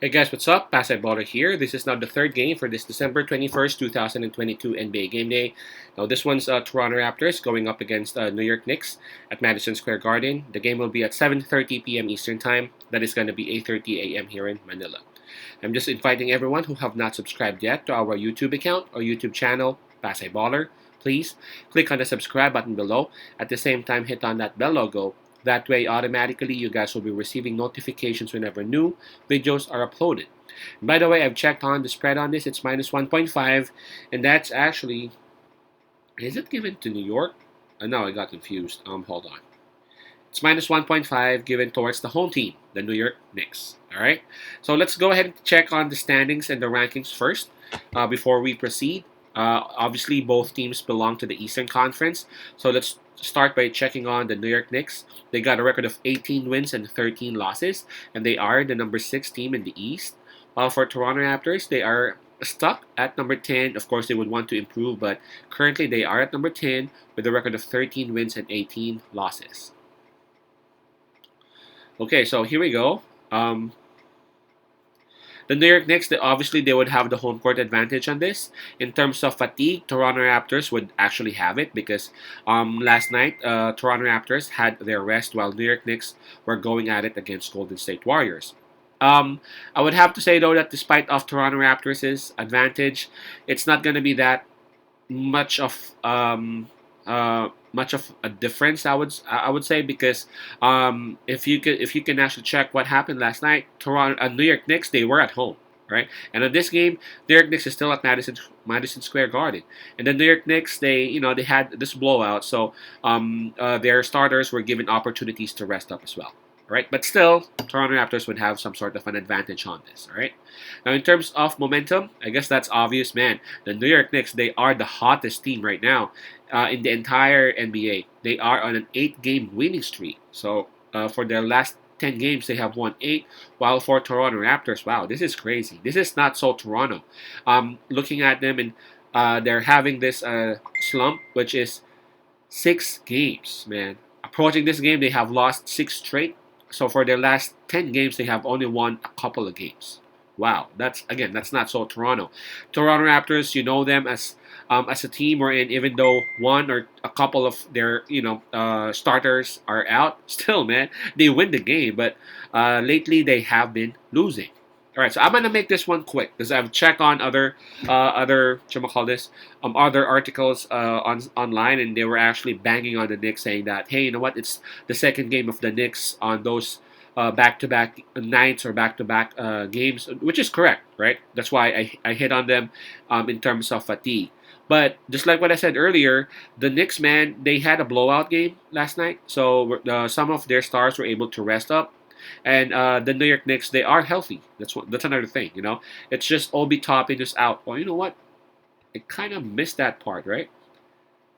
Hey guys, what's up? Baller here. This is now the third game for this December 21st, 2022 NBA Game Day. Now this one's Toronto Raptors going up against New York Knicks at Madison Square Garden. The game will be at 7:30 p.m. Eastern Time. That is going to be 8:30 a.m. here in Manila. I'm just inviting everyone who have not subscribed yet to our YouTube account or YouTube channel, Baller. Please click on the subscribe button below. At the same time, hit on that bell logo. That way, automatically, you guys will be receiving notifications whenever new videos are uploaded. And by the way, I've checked on the spread on this. It's minus 1.5, and that's actually, is it given to New York? No, I got confused. Hold on. It's minus 1.5 given towards the home team, the New York Knicks. All right. So let's go ahead and check on the standings and the rankings first before we proceed. Obviously, both teams belong to the Eastern Conference. So let's start by checking on the New York Knicks. They got a record of 18 wins and 13 losses, and they are the number 6 team in the East. While for Toronto Raptors, they are stuck at number 10. Of course, they would want to improve, but currently they are at number 10 with a record of 13 wins and 18 losses. Okay, so here we go. The New York Knicks, obviously, they would have the home court advantage on this. In terms of fatigue, Toronto Raptors would actually have it because last night, Toronto Raptors had their rest while New York Knicks were going at it against Golden State Warriors. I would have to say, though, that despite of Toronto Raptors' advantage, it's not going to be that much of a difference. I would say because if you can actually check what happened last night, New York Knicks, they were at home, right? And in this game, New York Knicks is still at Madison Square Garden, and the New York Knicks, they had this blowout, so their starters were given opportunities to rest up as well. Right, but still, Toronto Raptors would have some sort of an advantage on this. All right. Now, in terms of momentum, I guess that's obvious, man. The New York Knicks, they are the hottest team right now in the entire NBA. They are on an 8-game winning streak. So, for their last 10 games, they have won 8. While for Toronto Raptors, wow, this is crazy. This is not so Toronto. Looking at them, and they're having this slump, which is 6 games, man. Approaching this game, they have lost 6 straight. So for their last 10 games, they have only won a couple of games. Wow, that's not so Toronto. Toronto Raptors, you know them as a team wherein even though one or a couple of their starters are out, still, man, they win the game. But lately they have been losing. All right, so I'm gonna make this one quick because I've checked on other other articles online, and they were actually banging on the Knicks, saying that, hey, you know what? It's the second game of the Knicks on those back-to-back nights or back-to-back games, which is correct, right? That's why I hit on them in terms of fatigue. But just like what I said earlier, the Knicks, man, they had a blowout game last night, so some of their stars were able to rest up. And the New York Knicks, they are healthy. That's another thing, It's just Obi Toppin is out. Well, you know what? I kind of missed that part, right?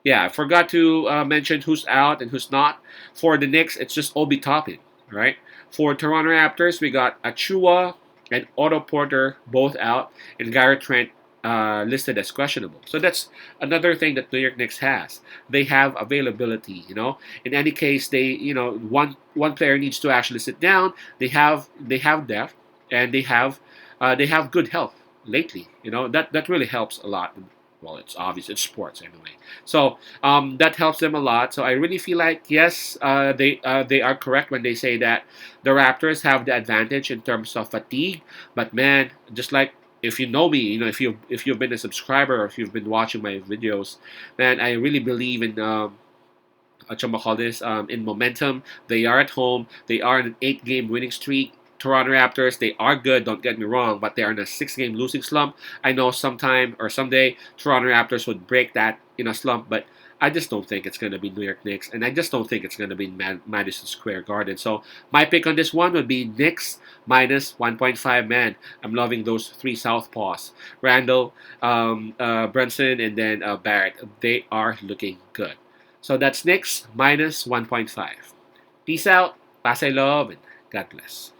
Yeah, I forgot to mention who's out and who's not. For the Knicks, it's just Obi Toppin, right? For Toronto Raptors, we got Achua and Otto Porter both out, and Garrett Trent listed as questionable. So that's another thing that New York Knicks has. They have availability. In any case, one player needs to actually sit down. They have depth, and they have good health lately. That really helps a lot. Well, it's obvious. It's sports anyway. So that helps them a lot. So I really feel like, yes, they are correct when they say that the Raptors have the advantage in terms of fatigue. But man, just like, if you know me, if you've been a subscriber or if you've been watching my videos, man, I really believe in in momentum. They are at home. They are in an 8-game winning streak. Toronto Raptors, they are good, don't get me wrong, but they are in a 6-game losing slump. I know sometime or someday Toronto Raptors would break that in a slump, but I just don't think it's going to be New York Knicks, and I just don't think it's going to be Madison Square Garden. So my pick on this one would be Knicks minus 1.5. Man, I'm loving those 3 southpaws. Randall, Brunson, and then Barrett. They are looking good. So that's Knicks minus 1.5. Peace out, Pasay love, and God bless.